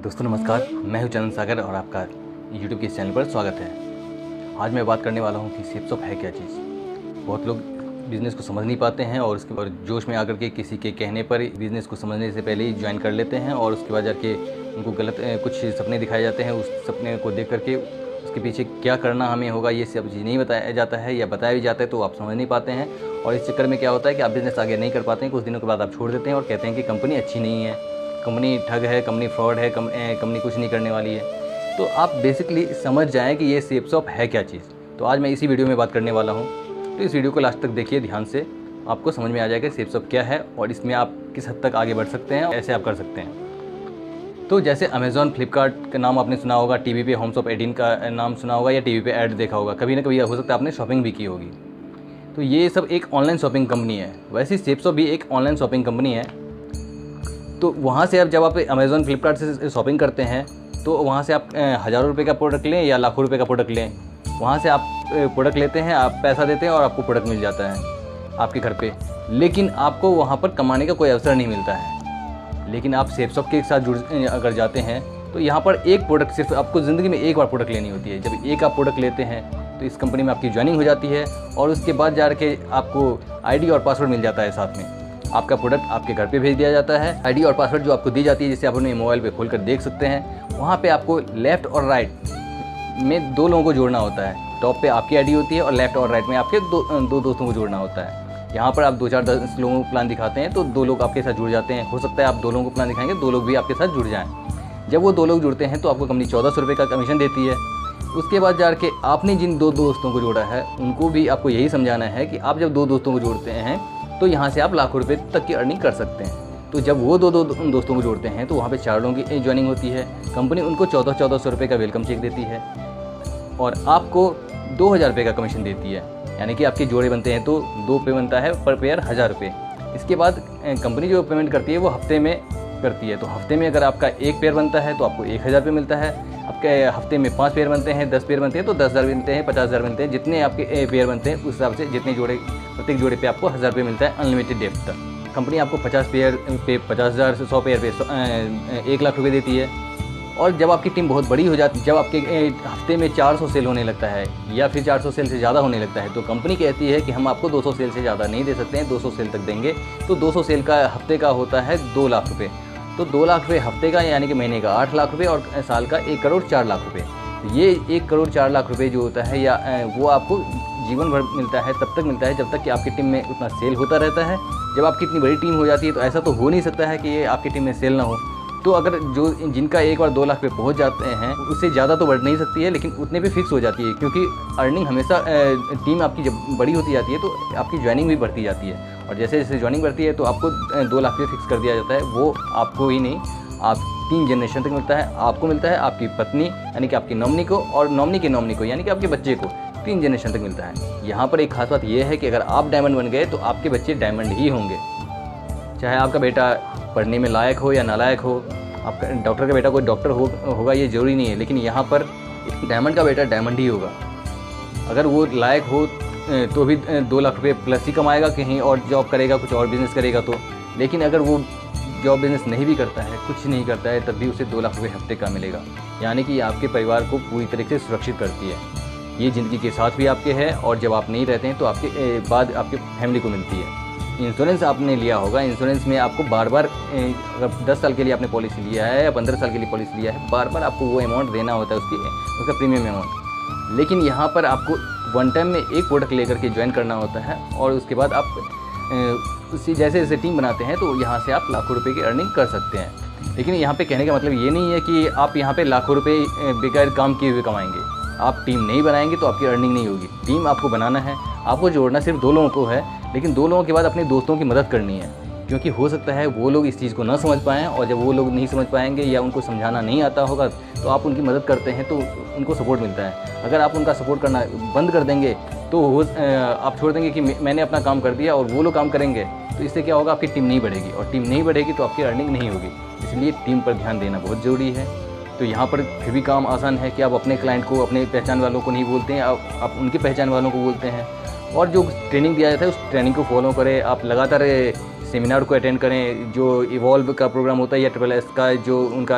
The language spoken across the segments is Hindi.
दोस्तों नमस्कार, मैं हूं चंदन सागर और आपका यूट्यूब के इस चैनल पर स्वागत है। आज मैं बात करने वाला हूं कि सेप्सॉप है क्या चीज़। बहुत लोग बिज़नेस को समझ नहीं पाते हैं और उसके बाद जोश में आकर के किसी के कहने पर बिज़नेस को समझने से पहले ही ज्वाइन कर लेते हैं और उसके बाद जाके उनको गलत कुछ सपने दिखाए जाते हैं। उस सपने को देख करके उसके पीछे क्या करना हमें होगा ये सब चीज़ नहीं बताया जाता है, या बताया भी जाता है तो आप समझ नहीं पाते हैं। और इस चक्कर में क्या होता है कि आप बिज़नेस आगे नहीं कर पाते हैं। कुछ दिनों के बाद आप छोड़ देते हैं और कहते हैं कि कंपनी अच्छी नहीं है, कंपनी ठग है, कंपनी फ्रॉड है, कंपनी कुछ नहीं करने वाली है। तो आप बेसिकली समझ जाएँ कि ये सेप्सॉप है क्या चीज़। तो आज मैं इसी वीडियो में बात करने वाला हूँ, तो इस वीडियो को लास्ट तक देखिए ध्यान से, आपको समझ में आ जाएगा सेप्सॉप क्या है और इसमें आप किस हद तक आगे बढ़ सकते हैं, ऐसे आप कर सकते हैं। तो जैसे अमेज़ॉन, फ्लिपकार्ट का नाम आपने सुना होगा, टीवी पे होम्स ऑफ 18 का नाम सुना होगा या टीवी पे ऐड देखा होगा, कभी ना कभी हो सकता है आपने शॉपिंग भी की होगी। तो ये सब एक ऑनलाइन शॉपिंग कंपनी है। वैसे सेप्सॉप भी एक ऑनलाइन शॉपिंग कंपनी है। तो वहाँ से जब आप अमेज़ॉन, फ्लिपकार्ट से शॉपिंग करते हैं तो वहाँ से आप हज़ारों रुपये का प्रोडक्ट लें या लाखों रुपये का प्रोडक्ट लें, वहाँ से आप प्रोडक्ट लेते हैं, आप पैसा देते हैं और आपको प्रोडक्ट मिल जाता है आपके घर पे। लेकिन आपको वहाँ पर कमाने का कोई अवसर नहीं मिलता है। लेकिन आप सेप्सॉप के साथ अगर जाते हैं तो यहाँ पर एक प्रोडक्ट, सिर्फ आपको ज़िंदगी में एक बार प्रोडक्ट लेनी होती है। जब एक आप प्रोडक्ट लेते हैं तो इस कंपनी में आपकी ज्वाइनिंग हो जाती है और उसके बाद जा के आपको आईडी और पासवर्ड मिल जाता है। साथ में आपका प्रोडक्ट आपके घर पे भेज दिया जाता है। आईडी और पासवर्ड जो आपको दी जाती है, जिसे आप अपने मोबाइल पे खोल कर देख सकते हैं। वहाँ पे आपको लेफ़्ट और राइट में दो लोगों को जोड़ना होता है। टॉप पे आपकी आईडी होती है और लेफ़्ट और राइट में आपके दो दोस्तों को जोड़ना होता है। यहाँ पर आप 2-4-10 लोगों को प्लान दिखाते हैं तो 2 लोग आपके साथ जुड़ जाते हैं। हो सकता है आप 2 लोगों को प्लान दिखाएंगे, 2 लोग भी आपके साथ जुड़ जाएँ। जब वो 2 लोग जुड़ते हैं तो आपको कंपनी 1400 रुपये का कमीशन देती है। उसके बाद जाके आपने जिन 2 दोस्तों को जोड़ा है उनको भी आपको यही समझाना है कि आप जब 2 दोस्तों को जोड़ते हैं तो यहाँ से आप लाखों रुपए तक की अर्निंग कर सकते हैं। तो जब वो 2 दोस्तों को जोड़ते हैं तो वहाँ पे 4 लोगों की ज्वाइनिंग होती है। कंपनी उनको 1400 रुपये का वेलकम चेक देती है और आपको 2000 रुपये का कमीशन देती है। यानी कि आपके जोड़े बनते हैं तो 2 पे बनता है, पर पेयर 1000 रुपये। इसके बाद कंपनी जो पेमेंट करती है वो हफ्ते में करती है। तो हफ्ते में अगर आपका 1 पेयर बनता है तो आपको 1000 रुपये मिलता है। आपके हफ्ते में 5 पेयर बनते हैं, 10 पेयर बनते हैं तो 10,000 मिलते हैं, 50,000 मिलते हैं। जितने आपके पेयर बनते हैं उस हिसाब से जितने जोड़े, प्रत्येक जोड़े पे आपको 1000 रुपये मिलता है अनलिमिटेड डेट तक। कंपनी आपको 50 पेयर पे 50,000 से 100 पेयर पे 1 लाख रुपये देती है। और जब आपकी टीम बहुत बड़ी हो जाती है, जब आपके हफ्ते में 400 सेल होने लगता है या फिर 400 सेल से ज़्यादा होने लगता है तो कंपनी कहती है कि हम आपको 200 सेल से ज़्यादा नहीं दे सकते हैं, 200 सेल तक देंगे। तो 200 सेल का हफ्ते का होता है 2 लाख रुपये। तो 2 लाख रुपये हफ्ते का, यानी कि महीने का 8 लाख रुपये और साल का 1 करोड़ 4 लाख रुपये। ये 1 करोड़ 4 लाख रुपये जो होता है या वो आपको जीवन भर मिलता है, तब तक मिलता है जब तक कि आपकी टीम में उतना सेल होता रहता है। जब आपकी इतनी बड़ी टीम हो जाती है तो ऐसा तो हो नहीं सकता है कि ये आपकी टीम में सेल ना हो। तो अगर जिनका एक बार 2 लाख पे पहुंच जाते हैं उससे ज़्यादा तो बढ़ नहीं सकती है, लेकिन उतने पे फिक्स हो जाती है। क्योंकि अर्निंग हमेशा टीम आपकी जब बड़ी होती जाती है तो आपकी ज्वाइनिंग भी बढ़ती जाती है। और जैसे जैसे ज्वाइनिंग बढ़ती है तो आपको 2 लाख पे फिक्स कर दिया जाता है। वो आपको ही नहीं, आप 3 जनरेशन तक मिलता है। आपको मिलता है, आपकी पत्नी यानी कि आपकी नॉमिनी को, और नॉमिनी के नॉमिनी को यानी कि आपके बच्चे को, 3 जनरेशन तक मिलता है। यहाँ पर एक खास बात यह है कि अगर आप डायमंड बन गए तो आपके बच्चे डायमंड ही होंगे। चाहे आपका बेटा पढ़ने में लायक हो या नालायक हो, आपका डॉक्टर का बेटा कोई डॉक्टर होगा ये ज़रूरी नहीं है, लेकिन यहाँ पर डायमंड का बेटा डायमंड ही होगा। अगर वो लायक हो तो भी 2 लाख रुपये प्लस ही कमाएगा, कहीं और जॉब करेगा, कुछ और बिज़नेस करेगा तो। लेकिन अगर वो जॉब बिज़नेस नहीं भी करता है, कुछ नहीं करता है, तब भी उसे 2 लाख रुपये हफ्ते का मिलेगा। यानी कि आपके परिवार को पूरी तरीके से सुरक्षित करती है। ये ज़िंदगी के साथ भी आपके है और जब आप नहीं रहते हैं तो आपके बाद आपके फैमिली को मिलती है। इंश्योरेंस आपने लिया होगा, इंश्योरेंस में आपको बार बार, अगर 10 साल के लिए आपने पॉलिसी लिया है या 15 साल के लिए पॉलिसी लिया है, बार बार आपको वो अमाउंट देना होता है, उसका प्रीमियम अमाउंट। लेकिन यहाँ पर आपको वन टाइम में एक प्रोडक्ट लेकर के ज्वाइन करना होता है और उसके बाद आप उसी जैसे जैसे टीम बनाते हैं तो यहाँ से आप लाखों रुपये की अर्निंग कर सकते हैं। लेकिन यहाँ पे कहने का मतलब ये नहीं है कि आप यहाँ पे लाखों रुपये बेकार काम किए हुए कमाएंगे। आप टीम नहीं बनाएंगे तो आपकी अर्निंग नहीं होगी। टीम आपको बनाना है, आपको जोड़ना सिर्फ 2 लोगों को है, लेकिन 2 लोगों के बाद अपने दोस्तों की मदद करनी है। क्योंकि हो सकता है वो लोग इस चीज़ को ना समझ पाएँ, और जब वो लोग नहीं समझ पाएंगे या उनको समझाना नहीं आता होगा तो आप उनकी मदद करते हैं तो उनको सपोर्ट मिलता है। अगर आप उनका सपोर्ट करना बंद कर देंगे तो आप छोड़ देंगे कि मैंने अपना काम कर दिया और वो लोग काम करेंगे, तो इससे क्या होगा, आपकी टीम नहीं बढ़ेगी, और टीम नहीं बढ़ेगी तो आपकी अर्निंग नहीं होगी। इसलिए टीम पर ध्यान देना बहुत ज़रूरी है। तो यहाँ पर फिर भी काम आसान है कि आप अपने क्लाइंट को, अपने पहचान वालों को नहीं बोलते हैं, आप उनकी पहचान वालों को बोलते हैं। और जो ट्रेनिंग दिया जाता है उस ट्रेनिंग को फॉलो करें। आप लगातार सेमिनार को अटेंड करें, जो इवॉल्व का प्रोग्राम होता है या SSS का जो उनका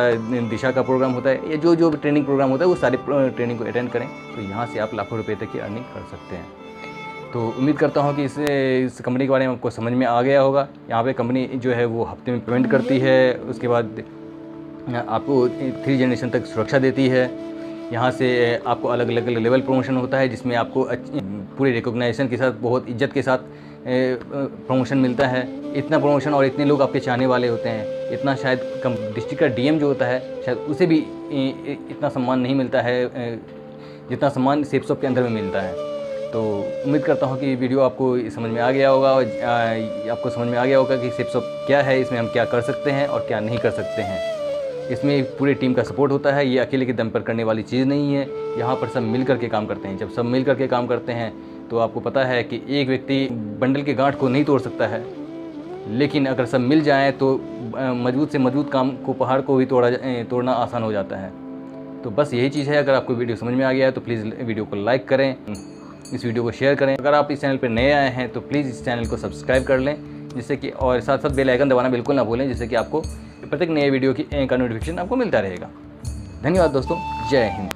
दिशा का प्रोग्राम होता है, या जो ट्रेनिंग प्रोग्राम होता है वो सारे ट्रेनिंग को अटेंड करें, तो यहाँ से आप लाखों रुपये तक की अर्निंग कर सकते हैं। तो उम्मीद करता हूँ कि इस कंपनी के बारे में आपको समझ में आ गया होगा। यहाँ पे कंपनी जो है वो हफ्ते में पेमेंट करती है, उसके बाद आपको 3 जनरेशन तक सुरक्षा देती है। यहाँ से आपको अलग अलग लेवल प्रमोशन होता है, जिसमें आपको पूरे रिकॉग्नाइजेशन के साथ, बहुत इज्जत के साथ प्रमोशन मिलता है। इतना प्रमोशन और इतने लोग आपके चाहने वाले होते हैं, इतना शायद डिस्ट्रिक्ट का DM जो होता है शायद उसे भी इतना सम्मान नहीं मिलता है जितना सम्मान सेप्सॉप के अंदर में मिलता है। तो उम्मीद करता हूँ कि वीडियो आपको समझ में आ गया होगा, और आपको समझ में आ गया होगा कि सेप्सॉप क्या है, इसमें हम क्या कर सकते हैं और क्या नहीं कर सकते हैं। इसमें पूरे टीम का सपोर्ट होता है, ये अकेले के दम पर करने वाली चीज़ नहीं है। यहाँ पर सब मिल कर के काम करते हैं। जब सब मिल कर के काम करते हैं तो आपको पता है कि एक व्यक्ति बंडल के गांठ को नहीं तोड़ सकता है, लेकिन अगर सब मिल जाएं तो मजबूत से मजबूत काम को, पहाड़ को भी तोड़ना आसान हो जाता है। तो बस यही चीज़ है। अगर आपको वीडियो समझ में आ गया है तो प्लीज़ वीडियो को लाइक करें, इस वीडियो को शेयर करें। अगर आप इस चैनल पर नए आए हैं तो प्लीज़ इस चैनल को सब्सक्राइब कर लें, जिससे कि, और साथ साथ बेल आइकन दबाना बिल्कुल ना भूलें, जिससे कि आपको प्रत्येक नए वीडियो का नोटिफिकेशन आपको मिलता रहेगा। धन्यवाद दोस्तों, जय हिंद।